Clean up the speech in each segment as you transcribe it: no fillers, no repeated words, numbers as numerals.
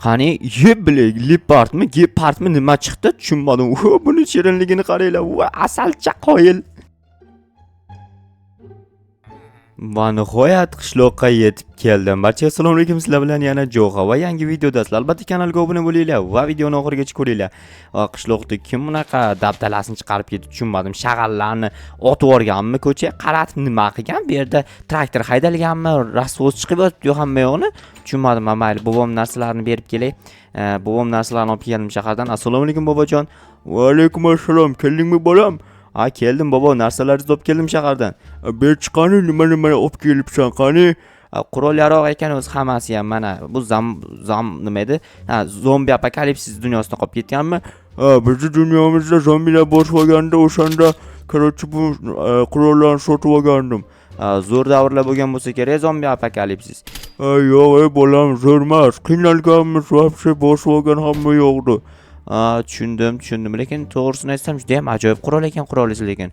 Qani leopardmi, gepardmi nima chiqdi tushunmadim. Buni shirinligini qaranglar. Va asalcha qoyil. Va nihoyat qishloqqa yetib keldim. Barchaga assalomu alaykum. Sizlar bilan yana Jo'xa va yangi videodasiz. Albatta kanalga obuna bo'linglar va videoni oxirigacha ko'ringlar. Qishloqda kim bunaqa dabdalasini chiqarib ketdi tushunmadim. Shag'allarni otib yuborganmi ko'chaga qaratib nima qilgan? Bu yerda traktor haydalganmi? Rasvoz chiqib yotibdi hamma yo'qni. Tushunmadim. Mayli, bobom narsalarni berib kelay. Bobom narsalarni olib keldim shahardan. Assalomu alaykum bobojon. Va alaykum assalom. Keldingmi bolam? Keldim bobo, narsalaringizni olib keldim shahardan. Bir chiqani nima olib kelibsan qani? Qurol yarog' ekan o'zi hammasi ham mana bu nima edi? Zombi apokalipsis dunyosida qolib ketganmi? Bizni dunyomizda zombilar boshlaganda o'shanda korotchi bu qurollarni sotib olgandim. Zo'r davrlar bo'lgan bo'lsa kerak zombi apokalipsis. Yo'q, bolam zo'r emas. Qiynalganmiz, vaqti bosib olgan hamma yo'qdi. Tushundim, lekin to'g'risini aytsam juda ham ajoyib qurol ekan qurolingiz lekin.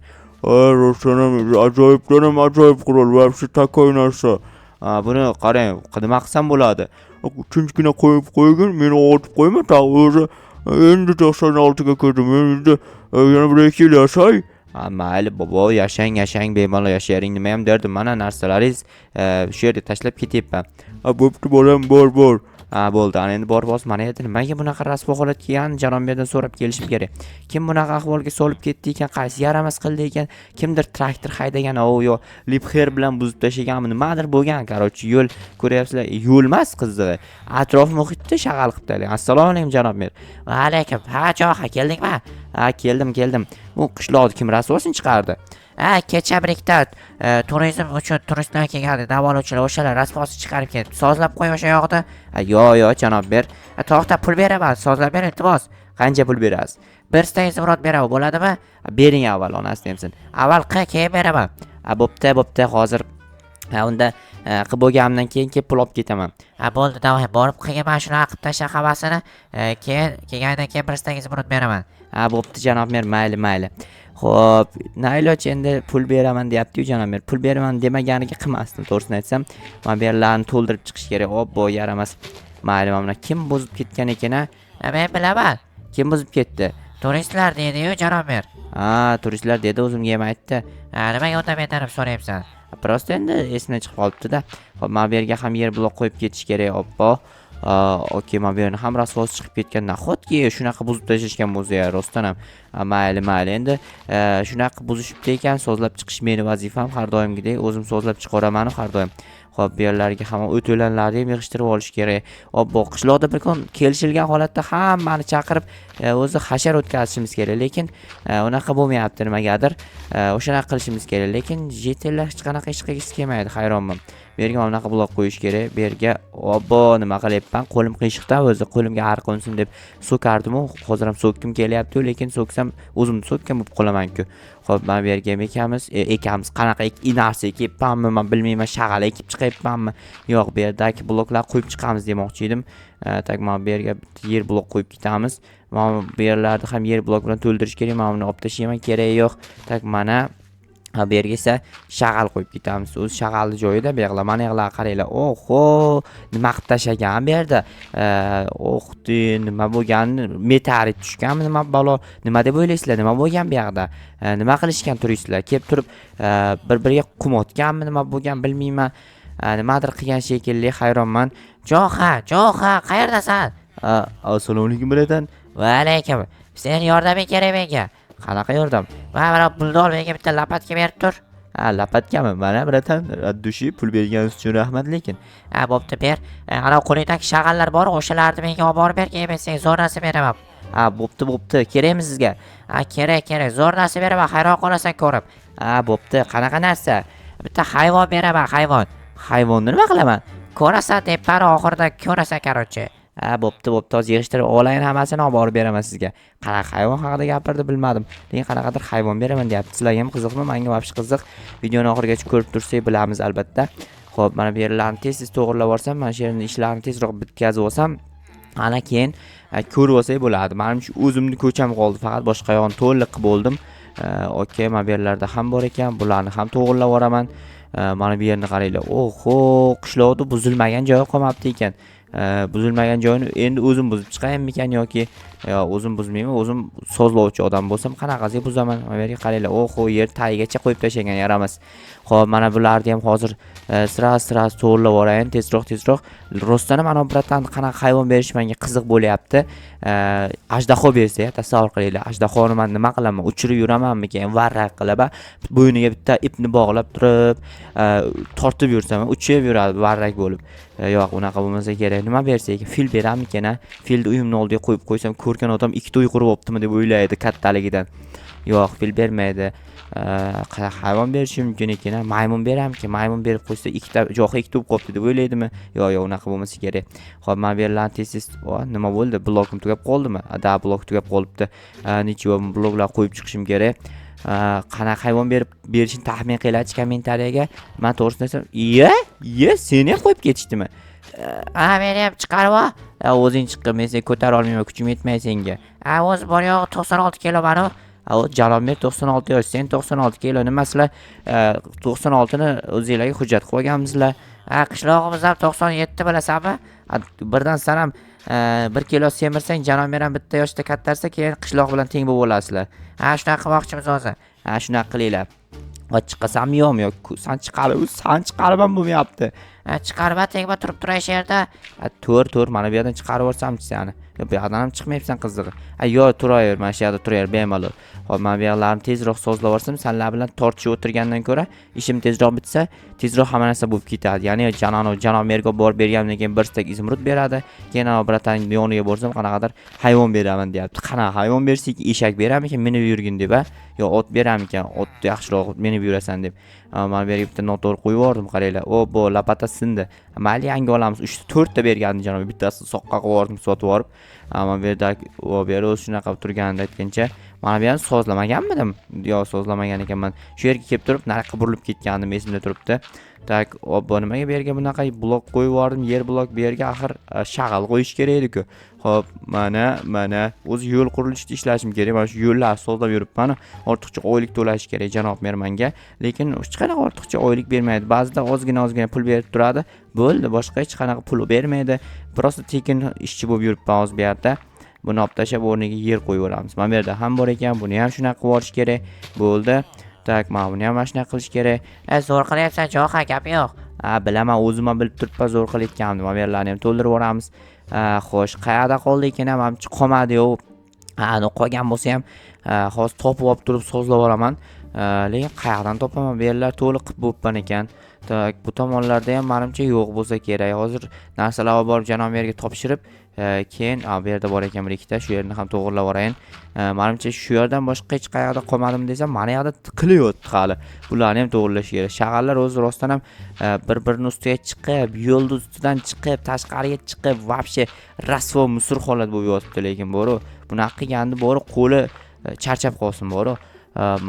Ro'shanam ajoyibdan ham ajoyib qurol, vaqti takoy narsa. Buni qarang, nima qilsam bo'ladi? Tinchgina qo'yib qo'ygin, meni otib qo'yma, o'zi endi 96 ga kirdim. Endi yana bir 2 yil yashay. Mayli bobo, yashang bemalol yashayring, nima ham derdim. Mana narsalaringiz shu yerga tashlab ketyapman. Bo'pti bolam, bor. Bo'ldi. Ana endi borib olsa mana edi. Nimaga bunaqa rasvo holat kelgan? Janobiydan so'rab kelishim kerak. Kim bunaqa ahvolga solib ketdi ekan? Qaysi yaramas qildi ekan? Kimdir traktor haydagan, yo lipxer bilan buzib tashaganmi? Nimadir bo'lgan. Qarochi yo'l ko'ryapsizlar. Yo'l emas qizig'i. Atrof muhitda shag'al qilib tashlang. Assalomu alaykum janob mer. Va alaykum. Jo'xa keldingmi? Keldim. Bu qishloqda kim rasvosini chiqardi? Kecha birikda turizm uchun turistlar kelgandi, davolovchilar o'shalar rasvosi chiqarib ketdi. Sozlab qo'y o'sha yoqda. Yo'q, janob ber. To'xta, pul beraman, sozlab ber iltimos. Qancha pul berasiz? Bir stangiz murod beraman, bo'ladimi? Bering avval, onasi demsin. Avval keyin beraman. Bo'pti, hozir. Unda qilib bo'lganimdan keyin kelib pul olib ketaman. Bo'ldi, davay, borib qilgan shuni qilib tasha havasini, kelgandan keyin bir stangiz murod beraman. Bo'pti janob mer, mayli. Xo'p, nayloj endi pul beraman deyapti-yu janob mer. Pul beraman demaganiga qilmasdim, to'g'risini aytsam. Mana bu yerlarni to'ldirib chiqish kerak. Obbo, yaramas. Mayli, mana kim buzib ketgan ekan? Men bilaman. Kim buzib ketdi? Turistlar dedi-yu janob mer. Turistlar dedi, o'zimga ham aytdi. Nimaga unda mendan so'rayapsan? Prosta endi esimdan chiqib qolibdi-da. Xo'p, mana bu yerga ham yer blok qo'yib ketish kerak, obbo. Okey, mana bu yerni ham rasvos chiqib ketgan. Nahotki shunaqa buzib tashlashgan bo'lsa, rostdan ham. Mayli. Endi shunaqa buzishibdi ekan, sozlab chiqish meni vazifam har doimgidek. O'zim sozlab chiqaraman har doim. Xo'p, bu yerlarga ham o'to'lanlarni ham yig'ishtirib olish kerak. Obbo, qishloqda bir kun kelishilgan holatda hammani chaqirib o'zi hashar o'tkazishimiz kerak, lekin unaqa bo'lmayapti nimagadir. O'shanaqa qilishimiz kerak, lekin jetellar hech qanaqa ish qilgisi kelmaydi, hayronman. Bu yerga unaqa blok qo'yish kerak. Bu yerga obbo, nima qilyapman? Qo'lim qiyshiqda, o'zi qo'limga har qo'nsin deb so'kardim-ku. Hozir ham so'kkim kelyapti, lekin so'ksam o'zimni so'kkan bo'lib qolaman-ku. Xo'p, mana bu yerga ekamiz qanaqa narsa ekibmanmi, men bilmayman, shag'al ekib chiqyapmanmi? Yo'q, bu yerdagi bloklar qo'yib chiqamiz demoqchi edim. Mana bu yerga yer blok qo'yib ketamiz. Mana bu yerlarni ham yer blok bilan to'ldirish kerak. Men buni olib tashlayman, keragi yo'q. Mana bu yerga esa shag'al qo'yib ketamiz. O'zi shag'alni joyida bu yerlar. Mana yerlar qaranglar. Oho, nima qilib tashagan bu yerda? Nima bo'lgan? Meteorit tushganmi? Nima balo? Nima deb o'ylaysizlar? Nima bo'lgan bu yerda? Nima qilishgan turistlar? Kelib turib bir-biriga qum otganmi? Nima bo'lgan bilmayman. Nimadir qilgan shekilli, hayronman. Jo'xa, qayerdasan? Assalomu alaykum bratan. Va alaykum. Sen yordaming kerak menga. Qanaqa yordam? Mana puldor menga bitta lapatka berib tur. Lapatkami? Mana bratan, raddushi pul berganingiz uchun rahmat lekin. Bo'pti, ber. Ana qo'lingdagi shag'allar bor, o'shalarni menga olib borib ber, keyin men senga zo'r narsa beraman. Bo'pti. Kerakmi sizga? Kerak. Zo'r narsa beraman, hayron qolasan ko'rib. Bo'pti. Qanaqa narsa? Bitta hayvon beraman, hayvon. Hayvonni nima qilaman? Ko'rasan deb bari oxirida ko'rasan qarochi. Bo'pti, hozir yig'ishtirib olayin hammasini olib borib beraman sizga. Qanaqa hayvon haqida gapirdi bilmadim. Lekin qanaqadir hayvon beraman deyapti. Sizlarga ham qiziqmi? Menga vobshe qiziq. Videoni oxirigacha ko'rib tursak bilamiz albatta. Xo'p, mana bu yerlarni tez to'g'rilab olsam, mana shu yerning ishlarini tezroq bitkazib olsam, ana keyin ko'rib olsak bo'ladi. Menimcha o'zimni ko'cham qoldi, faqat boshqa yo'g'ini to'liq qilib bo'ldim. Okey, mana bu yerlarda ham bor ekan, bularni ham to'g'rilab yuboraman. Mana bu yerni qaranglar. Oho, qishloqda buzilmagan joyi qolmabdi ekan. buzilmagan joyini endi o'zim buzib chiqaymikan yoki o'zim buzmayman, o'zim sozlovchi odam bo'lsam qanaqasiga buzaman. Mana bu yerga qaranglar. Oho, yer tagigacha qo'yib tashlagan, yaramas. Xo'p, mana bularni ham hozir sira to'g'rilab yuborayin, tezroq. Rostdan ham ana biratan qanaqa hayvon berish menga qiziq bo'lyapti. Ajdaho bersa, tasavvur qilinglar. Ajdahoni men nima qilaman? Uchirib yuramanmikan? Varrak qilib, bo'yniga bitta ipni bog'lab turib, tortib yursam, uchib yuradi varrak bo'lib. Yo'q, unaqa bo'lmasa kerak. Nima bersa ekan? Fil berammikan, ha? Filni uyimning oldiga qo'yib qo'ysam, ko'rgan odam ikkita uy qurib olibdimi deb o'ylaydi kattaligidan. Yo'q, fil bermaydi. Hayvon berishi mumkin ekan, maymun beramki, maymun berib qo'ysa ikkita jo'xi ikkita bo'lib qolibdi deb o'ylaydimi? Yo'q, unaqa bo'lmasa kerak. Xo'p, men berlarni tez nima bo'ldi? Blokim tugab qoldimi? Da, blok tugab qolibdi. Nichivo bloklar qo'yib chiqishim kerak. Qanaqa hayvon berishini taxmin qilinglar kommentariyaga. Men to'g'risini desam, seni ham qo'yib ketishdimi? Meni ham chiqarib ol. O'zing chiqqin, men seni ko'tara olmayman, kuchim yetmaydi senga. O'zi bor yo'q 96 kilo mani. Jalomber 96 yosh, sen 96 kilo. Nima sizlar 96 ni o'zingizlarga hujjat qilib olganmisizlar? Qishlog'imiz ham 97 bilasanmi? Birdan san ham 1 kilo semirsang, Jalomber ham bitta yoshda kattarsa, keyin qishloq bilan teng bo'lib olasizlar. Shunaqa qilmoqchimiz o'zi. Shunaqa qilinglar. Chiqasammi yo'qmi? San chiqarib ham bo'lmayapti. Chiqarib tegma turib turay shu yerda. To'r, mana bu yerdan chiqarib yuborsamchi seni. Bu yerdan ham chiqmayapsan qizig'i. Yo'q, turaver, mana shu yerda turaver, bemalol. Xo'p, men bu yerlarni tezroq sozlab yuborsam, senlar bilan tortishib o'tirgandan ko'ra, ishim tezroq bitsa, tezroq hamma narsa bo'lib ketadi. Ya'ni Janomerga borib bergandan keyin bir stek izmrud beradi. Keyin biratan yoniga borsam, qanaqadir hayvon beraman deyapti. Qanaqa hayvon bersak, eshak berammikan, minib yurgin deb, yo ot berammikan, ot yaxshiroq minib yurasan deb. Men bu yerga bitta noto'g'ri qo'yib yubordim, qaranglar. Bu lapata sindi. Mayli yangi olamiz. 4 ta bergandi janob. Bittasini soqqa qo'yib yubordim, sotib yuborib. Men bu yerda o'z shunaqa turganini aytgancha, mana bu yerni sozlamaganmidim? Yo'q, sozlamagan ekanman. Shu yerga kelib turib, nariqqa burilib ketgandim, esimda turibdi. Tak, bu nimaga bu yerga bunaqa blok qo'yib yubordim? Yer blok bu yerga axir shag'al qo'yish kerak edi-ku. Xo'p, mana o'zi yo'l qurilishida ishlashim kerak. Mana shu yo'llarni sozlab yuribman. Ortiqcha oylik to'lash kerak janob mermanga. Lekin hech qanaqa ortiqcha oylik bermaydi. Ba'zida ozgina pul berib turadi. Bo'ldi, boshqa hech qanaqa pul bermaydi. Prosta tekin ishchi bo'lib yuribman hozir bu yerda. Buni olib tashlab o'rniga yer qo'yib yuboramiz. Mana bu yerda ham bor ekan, buni ham shunaqa qilib yuborish kerak. Bo'ldi. Tak, mana buni ham shunaqa qilish kerak. Zo'r qilyapsan, jo'xa, gap yo'q. Bilaman, o'zim ham bilib turibman, zo'r qilayotganimni. Mana bu yerlarni ham to'ldirib yuboramiz. Xo'sh, qayerda qoldi ekan, menimcha qolmadi-yu. Qolgan bo'lsa ham hozir topib olib turib sozlab yuboraman. Lekin qayerdan topaman? Bu yerlar to'liq qilib bo'libman ekan. Tak, bu tomonlarda ham menimcha yo'q bo'lsa kerak. Hozir narsalarni borib janomerga topshirib, keyin bu yerda bor ekan bir ikkita, shu yerni ham to'g'rilab yuborayin. Menimcha shu yerdan boshqa hech qayerda qolmadim desam, mana yerda tiqilyapti hali. Bularni ham to'g'rilash kerak. Shag'allar o'zi rostdan ham bir-birini ustiga chiqib, yo'l ustidan chiqib, tashqariga chiqib, vobshe rasvo musur holat bo'lib yotibdi, lekin bo'ri bunaqa qilganda bo'ri qo'li charchab qolsin bo'ri.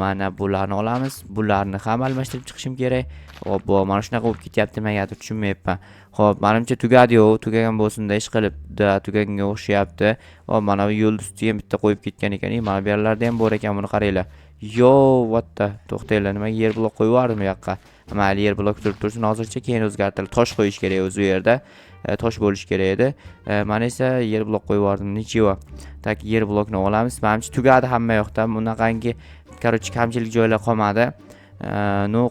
Mana bularni olamiz. Bularni ham almashtirib chiqishim kerak. Xo'p, mana shunaqa bo'lib ketyapti, negadir tushunmayapman. Xo'p, menimcha tugadi-yu, tugagan bo'lsin-da, ish qilibdi, tugaganga o'xshayapti. Xo'p, mana bu yo'l ustiga ham bitta qo'yib ketgan ekan. Mana bu yerlarda ham bor ekan, buni qaranglar. Yo, vatta, to'xtanglar, nima yer blok qo'yib yubordim bu yoqqa. Mayli, yer blok turib tursin, hozircha keyin o'zgartirib tosh qo'yish kerak o'zi u yerda. Tosh bo'lish kerak edi. Mana esa yer blok qo'yib yubordim. Nichivo. Tak, yer blokni olamiz. Menimcha tugadi hamma yoqda. Bunaqangi kamchilik joylar qolmadi.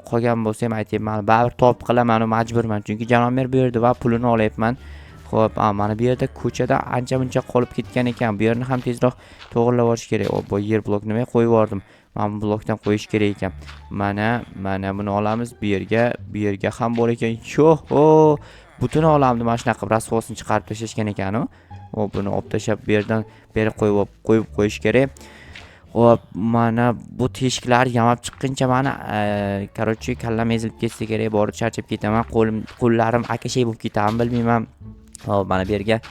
Qolgan bo'lsa ham aytayman, baribir top qilaman, majburman, chunki janomer bu yerda va pulini olyapman. Xo'p, mana bu yerda ko'chada ancha-muncha qolib ketgan ekan. Bu yerni ham tezroq to'g'rilab olish kerak. Bu yer blok nima qo'yib yubordim. Mana bu blokdan qo'yish kerak ekan. Mana buni olamiz bu yerga ham bor ekan. Yo'q, butun olamni mana shunaqa rasvosini chiqarib tashlashgan ekan-ku. Buni olib tashlab bu yerdan beri qo'yib qo'yish kerak. Xo'p, mana bu teshiklar yamab chiqquncha mana короче kallam ezilib ketsa kerak, borib charchab ketaman, qo'llarim akashay bo'lib ketaman, bilmayman. Xo'p, mana bu yerga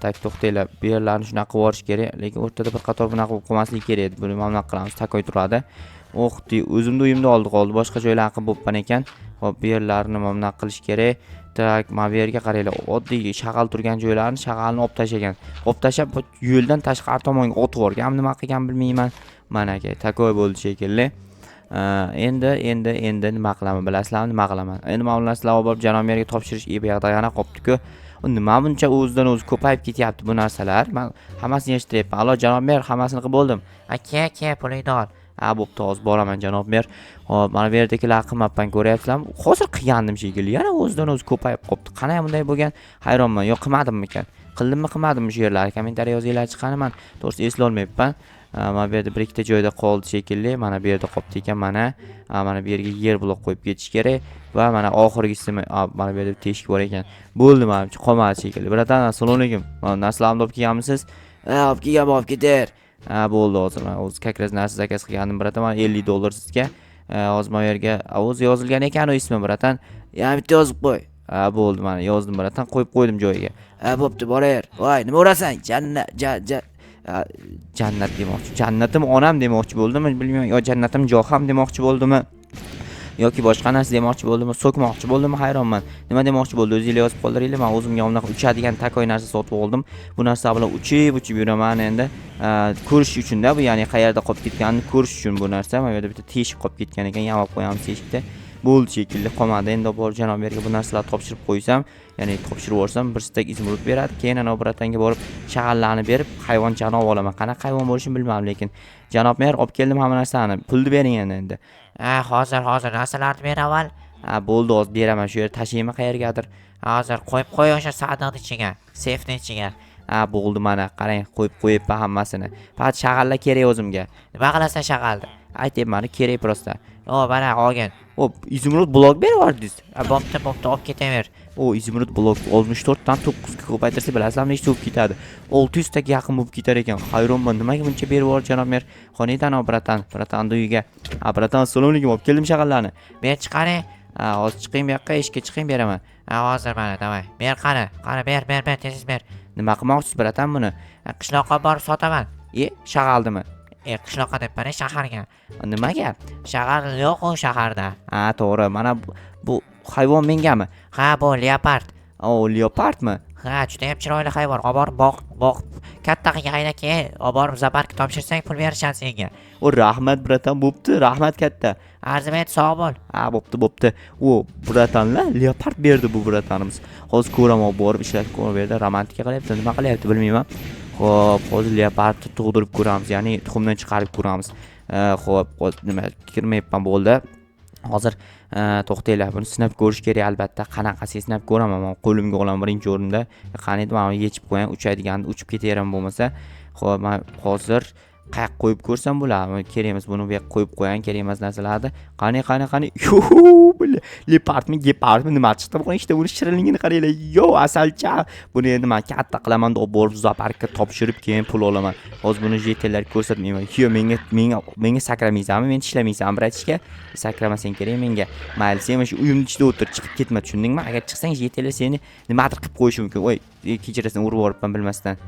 tak to'xtanglar. Bu yerlarni shunaqa qilib yuborish kerak, lekin o'rtada bir qator bunaqa bo'lib qolmasligi kerak edi. Buni mana qilamiz, takoy turadi. O'zimni uyimda qoldi, boshqa joylarni qilib bo'lgan ekan. Xo'p, bu yerlarni mana qilish kerak. Tak, mana bu yerga qaranglar, oddiy shag'al turgan joylarni shag'alni olib tashlagan. Olib tashlab yo'ldan tashqari tomonga otib yuborgan, nima qilgan bilmayman. Mana aka, takoy bo'ldi shekilli. Endi nima qilaman bilasizlarmi, nima qilaman? Endi ma'lumotlarni olib borib janomerga topshirish bu yoqda yana qolibdi-ku. nima buncha o'zidan o'zi ko'payib ketyapti bu narsalar? Men hammasini eshittiryapman. Allo janob mer, hammasini qilib bo'ldim. Aka, pulingni ol. Bo'pti, hozir boraman janob mer. Hop, mana bu yerdagilar qimmatdan ko'ryapsizlarmi? Hozir qilgandim shekilli. Yana o'zidan o'zi ko'payib qopti. Qanday bunday bo'lgan? Hayronman. Yo qilmadimmikan? Qildimmi, qilmadimmi shu yerlarni? Kommentariy yozinglar chiqqani men to'g'risi eslay olmayapman. Mana bu yerda bir ikkita joyda qoldi shekilli. Mana bu yerda qolibdi ekan mana. Mana bu yerga yer blok qo'yib ketish kerak va mana oxirgisi mana bu yerda teshik bor ekan. Bo'ldi menimcha qolmadi shekilli. Bratan, assalomu alaykum. Mana narsalarni olib kelganmisiz? Olib kelganman, olib ketar. Bo'ldi hozir. Men o'zi kakraz narsa zakaz qilgandim bratan. Mana $50 sizga. Hozir mana bu yerga o'zi yozilgan ekan o ismi bratan. Yana bitta yozib qo'y. Bo'ldi, mana yozdim bratan, qo'yib qo'ydim joyiga. Bo'pti, boraver. Voy, nima urasan? Jannat demoqchi. Jannatim onam demoqchi bo'ldimi? Bilmayman. Yo jannatim joham demoqchi bo'ldimi? Yoki boshqa narsa demoqchi bo'ldimi? So'kmoqchi bo'ldimi? Hayronman. Nima demoqchi bo'ldi? O'zingizlar yozib qoldiringlar. Men o'zimga unaqa uchadigan takoy narsa sotib oldim. Bu narsa bilan uchib yuraman endi. Ko'rish uchun-da bu, ya'ni qayerda qolib ketganini ko'rish uchun bu narsa. Mana bu yerda bitta teshik qolib ketgan ekan, yamab qo'yamiz teshikda. Bo'ldi shekilli, qolmadi. Endi bor janob yerga bu narsalarni topshirib qo'ysam, ya'ni topshirib yuborsam, bir stak izmurud beradi. Keyin ana bratanga borib shag'allarni berib, hayvonchani olib olaman. Qanaqa hayvon bo'lishini bilmadim, lekin janob mer olib keldim hamma narsani. Pulni bering endi. Hozir narsalarni ber avval. Bo'ldi, hozir beraman. Shu yer tashiyman qayergadir. Hozir qo'yib qo'y o'sha sandiqning ichiga, sefning ichiga. Bo'ldi, mana qarang, qo'yib qo'yibman hammasini. Faqat shag'allar kerak o'zimga. Nima qilasan shag'alni? Aytayman, kerak prosta. Mana olgin. Izmurud blok bervardingiz. Bo'pti, olib ketaver. Izmurud blok 64 dan 9 ga ko'paytirsa bilasizlarmi, nechta bo'lib ketadi? 600 taga yaqin bo'lib ketar ekan. Hayronman, nimaga buncha berib yubordi janob mer? Xonaydan bratan uyiga. Bratan, assalomu alaykum, olib keldim shag'allarni. Men chiqaring. Hozir chiqing bu yoqqa, ishga chiqing beraman. Hozir mana, davay. Ber qani, ber, tez ber. Nima qilmoqchisiz bratan buni? Qishloqqa borib sotaman. Shag'aldimi? Qishloqqa debman, shaharga. Nimaga? Shahar yo'q u shaharda. To'g'ri. Mana bu hayvon mengami? Bu leopard. Leopardmi? Juda ham chiroyli hayvon. Olib borib boq. Katta qilgan keyin olib borib zooparkka topshirsang pul berishadi senga. Rahmat bratan, bo'pti, rahmat katta. Arzimayt, sog' bo'l. Bo'pti. Bratanlar leopard berdi bu bratanimiz. Hozir ko'raman, borib ishlatib ko'rib berdi, romantika qilyapti, nima qilyapti bilmayman. Xo'p, hozir leopardni tug'dirib ko'ramiz, ya'ni tuxumdan chiqarib ko'ramiz. Xo'p, nima kirmayapman bo'ldi. Hozir to'xtanglar, buni sinab ko'rish kerak albatta. Qanaqasi sinab ko'raman, men qo'limga olaman birinchi o'rinda. Qani edi, mana yechib qo'ying, uchadiganni uchib ketaveram bo'lmasa. Xo'p, men hozir qayerga qo'yib ko'rsam bo'ladimi? Kerak emas, buni bu yoqqa qo'yib qo'ying, kerak emas narsalarni. Qani. Leopardmi, gepardmi, nima chiqdi bu ishda? Buni shirinligini qaranglar. Asalcha. Buni endi men katta qilaman, olib borib zooparkka topshirib, keyin pul olaman. Hozir buni jetellarga ko'rsatmayman. Menga sakramaysanmi? Men ishlamaysan, bratishka. Sakramasang kerak menga. Mayli, sen shu uyimning ichida o'tir, chiqib ketma, tushundingmi? Agar chiqsang jetellar seni nimadir qilib qo'yishi mumkin. Kechirasan, urib yuboribman bilmasdan.